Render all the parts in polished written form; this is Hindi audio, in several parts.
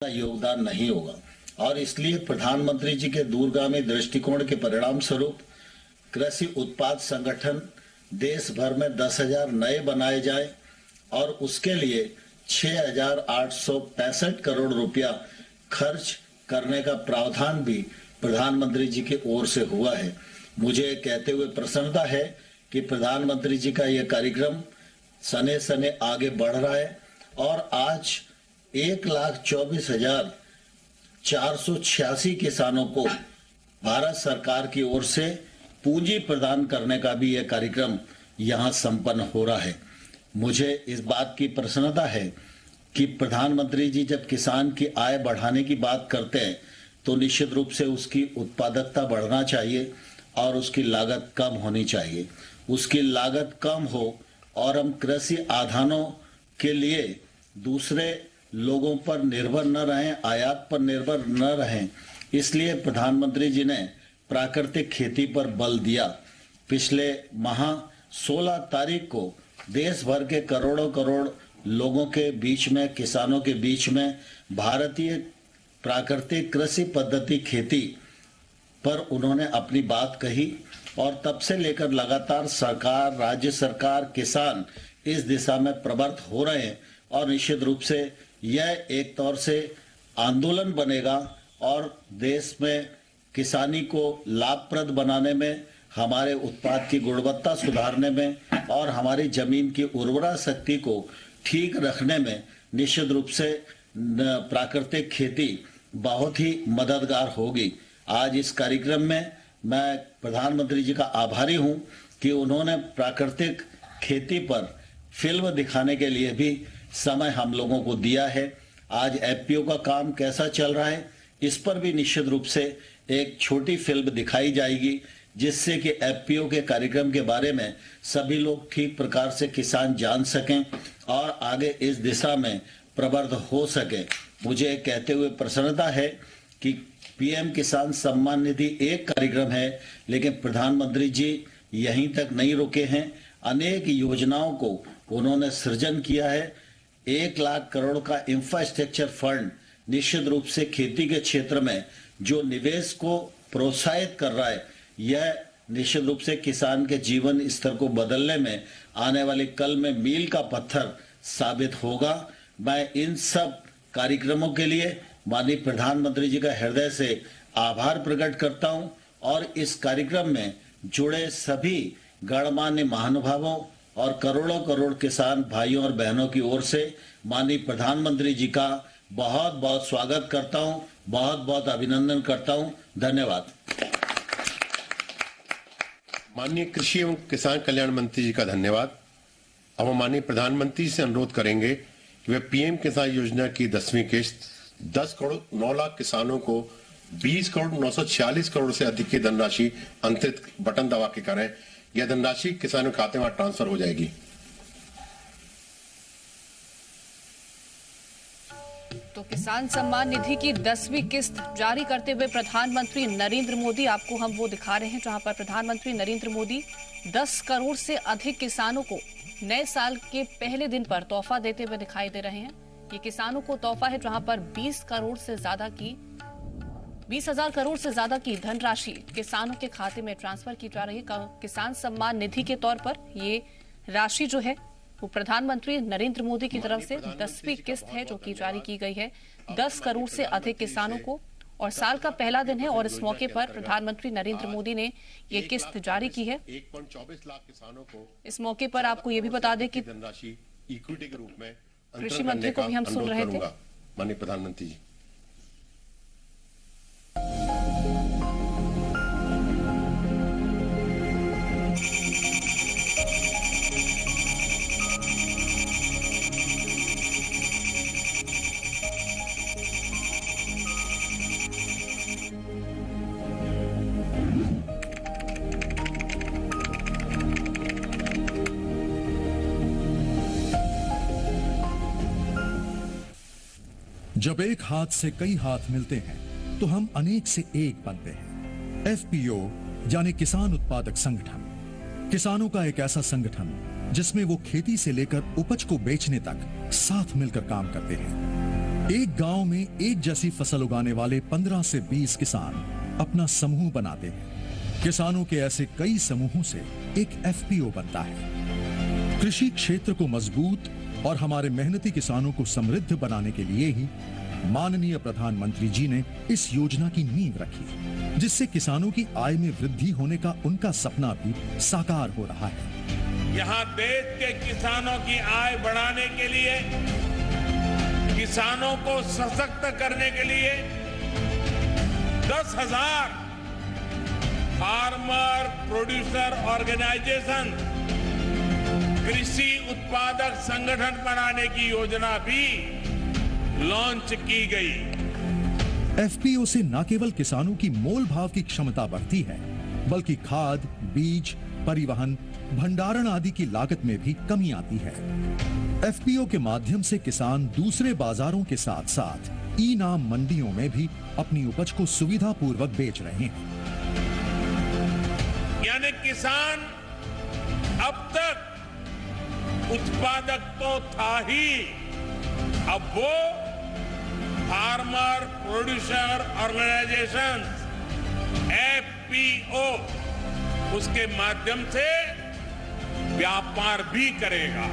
का योगदान नहीं होगा और इसलिए प्रधानमंत्री जी के दूरगामी दृष्टिकोण के परिणाम स्वरूप कृषि उत्पाद संगठन देश भर में 10,000 नए बनाए जाए और उसके लिए 6,865 करोड़ रुपया खर्च करने का प्रावधान भी प्रधानमंत्री जी की ओर से हुआ है। मुझे कहते हुए प्रसन्नता है कि प्रधानमंत्री जी का यह कार्यक्रम सने सने आगे बढ़ रहा है और आज 1,24,486 किसानों को भारत सरकार की ओर से पूंजी प्रदान करने का भी यह कार्यक्रम यहां संपन्न हो रहा है। मुझे इस बात की प्रसन्नता है कि प्रधानमंत्री जी जब किसान की आय बढ़ाने की बात करते हैं तो निश्चित रूप से उसकी उत्पादकता बढ़ना चाहिए और उसकी लागत कम होनी चाहिए। उसकी लागत कम हो और हम कृषि आधानों के लिए दूसरे लोगों पर निर्भर न रहें, आयात पर निर्भर न रहें, इसलिए प्रधानमंत्री जी ने प्राकृतिक खेती पर बल दिया। पिछले माह 16 तारीख को देश भर के करोड़ों करोड़ लोगों के बीच में, किसानों के बीच में भारतीय प्राकृतिक कृषि पद्धति खेती पर उन्होंने अपनी बात कही और तब से लेकर लगातार सरकार, राज्य सरकार, किसान इस दिशा में प्रवृत्त हो रहे हैं और निश्चित रूप से यह एक तौर से आंदोलन बनेगा और देश में किसानी को लाभप्रद बनाने में, हमारे उत्पाद की गुणवत्ता सुधारने में और हमारी जमीन की उर्वरा शक्ति को ठीक रखने में निश्चित रूप से प्राकृतिक खेती बहुत ही मददगार होगी। आज इस कार्यक्रम में मैं प्रधानमंत्री जी का आभारी हूं कि उन्होंने प्राकृतिक खेती पर फिल्म दिखाने के लिए भी समय हम लोगों को दिया है। आज एफपीओ का काम कैसा चल रहा है इस पर भी निश्चित रूप से एक छोटी फिल्म दिखाई जाएगी, जिससे कि एफपीओ के कार्यक्रम के बारे में सभी लोग ठीक प्रकार से किसान जान सकें और आगे इस दिशा में प्रवृत्त हो सके। मुझे कहते हुए प्रसन्नता है कि पीएम किसान सम्मान निधि एक कार्यक्रम है, लेकिन प्रधानमंत्री जी यहीं तक नहीं रुके हैं। अनेक योजनाओं को उन्होंने सृजन किया है। 1 लाख करोड़ का इंफ्रास्ट्रक्चर फंड निश्चित रूप से खेती के क्षेत्र में जो निवेश को प्रोत्साहित कर रहा है, यह निश्चित रूप से किसान के जीवन स्तर को बदलने में आने वाले कल में मील का पत्थर साबित होगा। मैं इन सब कार्यक्रमों के लिए माननीय प्रधानमंत्री जी का हृदय से आभार प्रकट करता हूं और इस कार्यक्रम में जुड़े सभी गणमान्य महानुभावों और करोड़ों करोड़ किसान भाइयों और बहनों की ओर से माननीय प्रधानमंत्री जी का बहुत बहुत स्वागत करता हूं, बहुत बहुत अभिनंदन करता हूं। धन्यवाद। माननीय कृषि एवं किसान कल्याण मंत्री जी का धन्यवाद। अब हम माननीय प्रधानमंत्री से अनुरोध करेंगे कि वे पीएम किसान योजना की 10वीं किस्त 10 करोड़ 9 लाख किसानों को 20 करोड़ 946 करोड़ से अधिक की धनराशि अंतरित बटन दबा के करें। यह धनराशि किसानों के खाते में ट्रांसफर हो जाएगी। तो किसान सम्मान निधि की 10वीं किस्त जारी करते हुए प्रधानमंत्री नरेंद्र मोदी, आपको हम वो दिखा रहे हैं जहां पर प्रधानमंत्री नरेंद्र मोदी 10 करोड़ से अधिक किसानों को नए साल के पहले दिन पर तोहफा देते हुए दिखाई दे रहे हैं। ये किसानों को तोहफा है जहां पर 20,000 करोड़ से ज्यादा की धनराशि किसानों के खाते में ट्रांसफर की जा रही है। किसान सम्मान निधि के तौर पर ये राशि जो है वो प्रधानमंत्री नरेंद्र मोदी की तरफ से 10वीं किस्त है जो कि जारी की गई है 10 करोड़ से अधिक किसानों को, और साल का पहला दिन है और इस मौके पर प्रधानमंत्री नरेंद्र मोदी ने ये किस्त जारी की है। 1.24 लाख किसानों को इस मौके पर आपको ये भी बता दें कि धनराशि इक्विटी के रूप में कृषि मंत्री को भी हम सुन रहे थे। माननीय प्रधानमंत्री जी। जब एक हाथ से कई हाथ मिलते हैं तो हम अनेक से एक बनते हैं। एफपीओ यानी किसान उत्पादक संगठन, किसानों का एक ऐसा संगठन जिसमें वो खेती से लेकर उपज को बेचने तक साथ मिलकर काम करते हैं। एक गांव में एक जैसी फसल उगाने वाले 15 से 20 किसान अपना समूह बनाते हैं। किसानों के ऐसे कई समूहों से एक एफपीओ बनता है। कृषि क्षेत्र को मजबूत और हमारे मेहनती किसानों को समृद्ध बनाने के लिए ही माननीय प्रधानमंत्री जी ने इस योजना की नींव रखी, जिससे किसानों की आय में वृद्धि होने का उनका सपना भी साकार हो रहा है। यहाँ देश के किसानों की आय बढ़ाने के लिए, किसानों को सशक्त करने के लिए 10,000 फार्मर प्रोड्यूसर ऑर्गेनाइजेशन, कृषि उत्पादक संगठन बनाने की योजना भी लॉन्च की गई। एफपीओ से न केवल किसानों की मोल भाव की क्षमता बढ़ती है, बल्कि खाद, बीज, परिवहन, भंडारण आदि की लागत में भी कमी आती है। एफपीओ के माध्यम से किसान दूसरे बाजारों के साथ साथ ई नाम मंडियों में भी अपनी उपज को सुविधापूर्वक बेच रहे हैं। यानी किसान अब तक उत्पादक तो था ही, अब वो फार्मर प्रोड्यूसर ऑर्गेनाइजेशन एफपीओ, उसके माध्यम से व्यापार भी करेगा।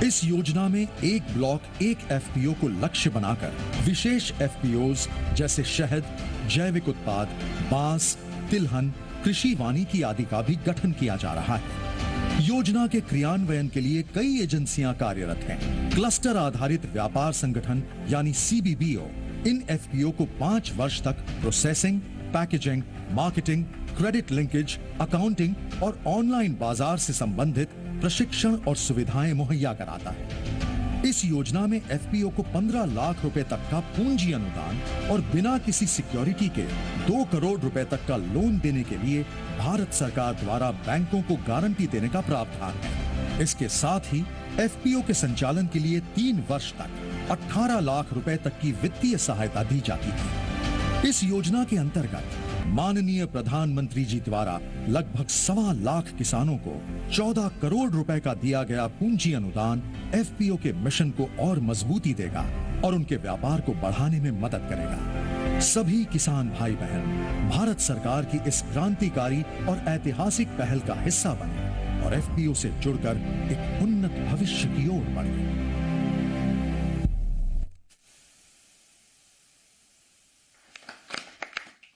इस योजना में एक ब्लॉक एक एफपीओ को लक्ष्य बनाकर विशेष एफपीओज जैसे शहद, जैविक उत्पाद, बांस, तिलहन, कृषि वानिकी आदि का भी गठन किया जा रहा है। योजना के क्रियान्वयन के लिए कई एजेंसियां कार्यरत हैं। क्लस्टर आधारित व्यापार संगठन यानी सीबीबीओ इन एफपीओ को 5 वर्ष तक processing, packaging, marketing, credit linkage, accounting और ऑनलाइन बाजार से संबंधित प्रशिक्षण और सुविधाएं मुहैया कराता है। इस योजना में एफपीओ को 15 लाख रुपए तक का पूंजी अनुदान और बिना किसी सिक्योरिटी के 2 करोड़ रुपए तक का लोन देने के लिए भारत सरकार द्वारा बैंकों को गारंटी देने का प्रावधान है। इसके साथ ही एफपीओ के संचालन के लिए 3 वर्ष तक 18 लाख रुपए तक की वित्तीय सहायता दी जाती है। इस योजना के अंतर्गत माननीय प्रधानमंत्री जी द्वारा लगभग 1.25 लाख किसानों को 14 करोड़ रुपए का दिया गया पूंजी अनुदान एफपीओ के मिशन को और मजबूती देगा और उनके व्यापार को बढ़ाने में मदद करेगा। सभी किसान भाई बहन भारत सरकार की इस क्रांतिकारी और ऐतिहासिक पहल का हिस्सा बने और एफपीओ से जुड़कर एक उन्नत भविष्य की ओर बढ़े।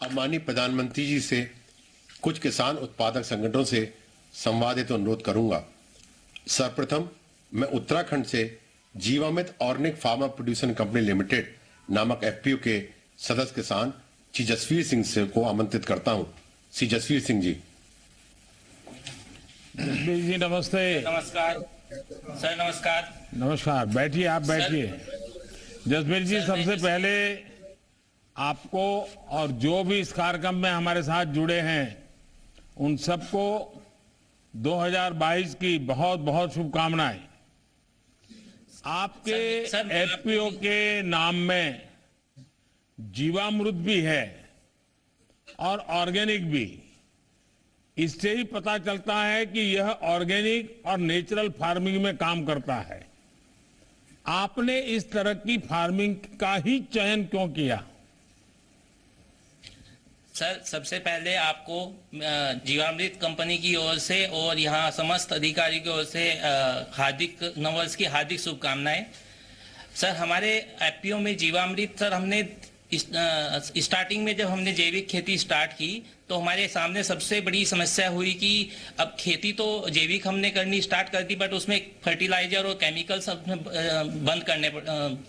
अब माननीय प्रधानमंत्री जी से कुछ किसान उत्पादक संगठनों से संवाद हेतु अनुरोध करूंगा। सर्वप्रथम मैं उत्तराखंड से Jeevamrut organic farmer producer company limited नामक एफपीओ के सदस्य किसान श्री जसवीर सिंह से को आमंत्रित करता हूं। श्री जसवीर सिंह जी। जसवीर जी नमस्ते। नमस्कार सर। नमस्कार। नमस्कार, बैठिए, आप बैठिए। जसवीर जी, सबसे पहले आपको और जो भी इस कार्यक्रम में हमारे साथ जुड़े हैं उन सबको 2022 की बहुत बहुत शुभकामनाएं। आपके एफपीओ के नाम में जीवामृत भी है और ऑर्गेनिक भी। इससे ही पता चलता है कि यह ऑर्गेनिक और नेचुरल फार्मिंग में काम करता है। आपने इस तरह की फार्मिंग का ही चयन क्यों किया? सर, सबसे पहले आपको जीवामृत कंपनी की ओर से और यहाँ समस्त अधिकारी की ओर से हार्दिक नववर्ष की हार्दिक शुभकामनाएं। सर, हमारे एफपीओ में जीवामृत, सर, हमने स्टार्टिंग में जब हमने जैविक खेती स्टार्ट की तो हमारे सामने सबसे बड़ी समस्या हुई कि अब खेती तो जैविक हमने करनी स्टार्ट कर दी, बट उसमें फर्टिलाइजर और केमिकल सब बंद करने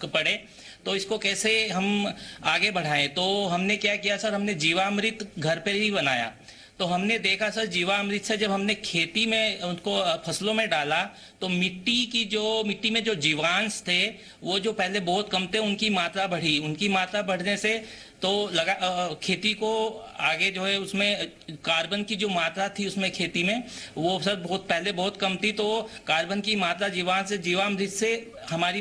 पड़े। तो इसको कैसे हम आगे बढ़ाएं? तो हमने क्या किया सर, हमने जीवामृत घर पर ही बनाया। तो हमने देखा सर, जीवामृत से जब हमने खेती में उनको फसलों में डाला तो मिट्टी में जो जीवांश थे वो जो पहले बहुत कम थे उनकी मात्रा बढ़ी। उनकी मात्रा बढ़ने से तो खेती को आगे जो है उसमें कार्बन की जो मात्रा थी उसमें खेती में वो सर पहले बहुत कम थी। तो कार्बन की मात्रा जीवामृत से हमारी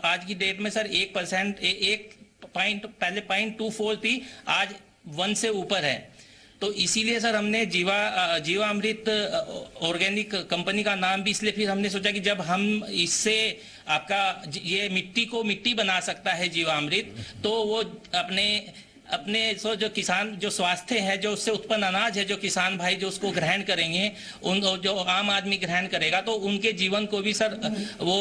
आज की डेट में सर 1% पहले 0.24 थी, आज 1 से ऊपर है। तो इसीलिए सर हमने जीवामृत ऑर्गेनिक कंपनी का नाम भी इसलिए फिर हमने सोचा कि जब हम इससे आपका ये मिट्टी को मिट्टी बना सकता है जीवामृत, तो वो अपने जो किसान जो स्वास्थ्य है, जो उससे उत्पन्न अनाज है, जो किसान भाई जो उसको ग्रहण करेंगे, उन जो आम आदमी ग्रहण करेगा, तो उनके जीवन को भी सर वो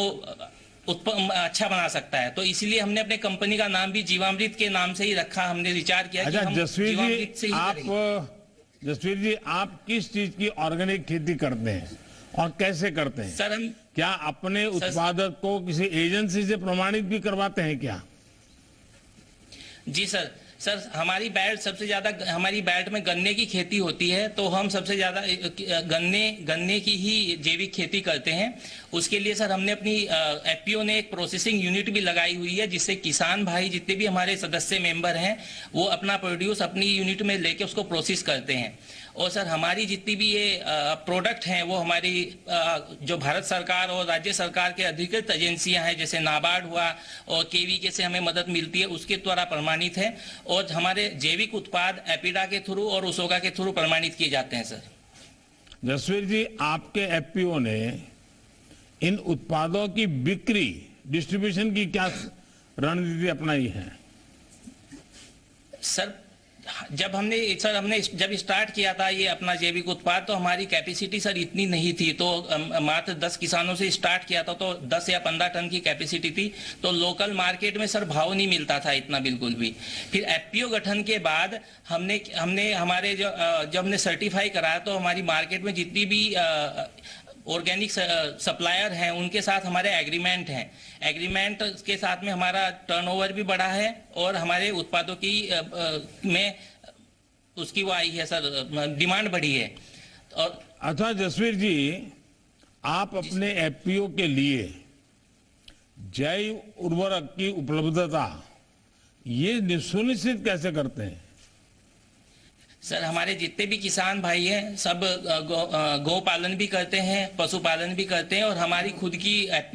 अच्छा बना सकता है। तो इसलिए हमने अपने कंपनी का नाम भी जीवामृत के नाम से ही रखा। हमने विचार किया कि हम जीवामृत से ही करेंगे। जसवीर जी, आप किस चीज की ऑर्गेनिक खेती करते हैं और कैसे करते हैं? सर हम क्या अपने उत्पादक को किसी एजेंसी से प्रमाणित भी करवाते हैं क्या? जी सर हमारी बेल्ट में गन्ने की खेती होती है, तो हम सबसे ज्यादा गन्ने की ही जैविक खेती करते हैं। उसके लिए सर हमने अपनी एफपीओ ने एक प्रोसेसिंग यूनिट भी लगाई हुई है, जिससे किसान भाई जितने भी हमारे सदस्य मेंबर हैं वो अपना प्रोड्यूस अपनी यूनिट में लेके उसको प्रोसेस करते हैं। और सर हमारी जितनी भी ये प्रोडक्ट हैं वो हमारी जो भारत सरकार और राज्य सरकार के अधिकृत एजेंसियां हैं, जैसे नाबार्ड हुआ और केवीके से हमें मदद मिलती है, उसके द्वारा प्रमाणित है। और हमारे जैविक उत्पाद एपिडा के थ्रू और उसोगा के थ्रू प्रमाणित किए जाते हैं। सर जसवीर जी, आपके एफपीओ ने इन उत्पादों की बिक्री डिस्ट्रीब्यूशन की क्या रणनीति अपनाई है? सर हमने जब स्टार्ट किया था ये अपना जैविक उत्पाद, तो हमारी कैपेसिटी सर इतनी नहीं थी, तो मात्र 10 किसानों से स्टार्ट किया था, तो 10 या 15 टन की कैपेसिटी थी। तो लोकल मार्केट में सर भाव नहीं मिलता था इतना बिल्कुल भी। फिर एफपीओ गठन के बाद हमने हमारे जब हमने सर्टिफाई कराया, तो हमारी मार्केट में जितनी भी ऑर्गेनिक सप्लायर हैं उनके साथ हमारे एग्रीमेंट हैं। एग्रीमेंट के साथ में हमारा टर्नओवर भी बढ़ा है और हमारे उत्पादों की में उसकी वो आई है सर, डिमांड बढ़ी है। और अच्छा जसवीर जी, आप अपने एफपीओ के लिए जैव उर्वरक की उपलब्धता ये सुनिश्चित कैसे करते हैं? सर हमारे जितने भी किसान भाई हैं सब गौ पालन भी करते हैं, पशुपालन भी करते हैं, और हमारी खुद की